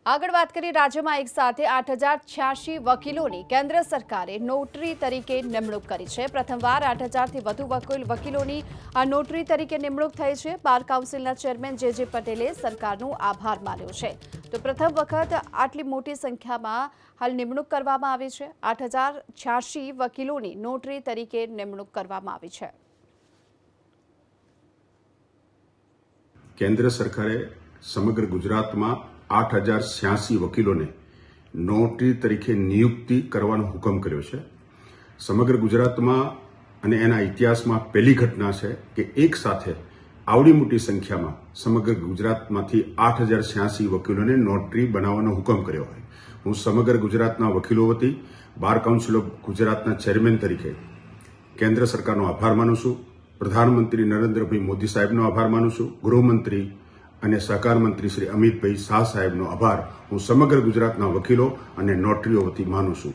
આગળ વાત કરીએ રાજ્યમાં એક સાથે 8086 વકીલોની કેન્દ્ર સરકારે નોટરી તરીકે નિમણૂક કરી છે। પ્રથમવાર 8000થી વધુ વકીલોની આ નોટરી તરીકે નિમણૂક થઈ છે। બાર કાઉન્સિલના ચેરમેન જે પટેલે સરકારનો આભાર માન્યો છે। તો પ્રથમ વખત આટલી મોટી સંખ્યામાં હાલ નિમણૂક કરવામાં આવી છે। 8086 વકીલોની નોટરી તરીકે નિમણૂક કરવામાં આવી છે। કેન્દ્ર સરકારે સમગ્ર ગુજરાતમાં 8086 વકીલોને નોટરી તરીકે નિયુક્તિ કરવાનો હુકમ કર્યો છે। સમગ્ર ગુજરાતમાં અને એના ઇતિહાસમાં પહેલી ઘટના છે કે એક સાથે આવડી મોટી સંખ્યામાં સમગ્ર ગુજરાતમાંથી 8086 વકીલોને નોટરી બનાવવાનો હુકમ કર્યો હોય। હું સમગ્ર ગુજરાતના વકીલો વતી બાર કાઉન્સિલ ઓફ ગુજરાતના ચેરમેન તરીકે કેન્દ્ર સરકારનો આભાર માનું છું। પ્રધાનમંત્રી નરેન્દ્રભાઈ મોદી સાહેબનો આભાર માનું છું। ગૃહમંત્રી અને સહકાર મંત્રી શ્રી અમિતભાઈ શાહ સાહેબનો આભાર હું સમગ્ર ગુજરાતના વકીલો અને નોટરીઓ વતી માનું છું।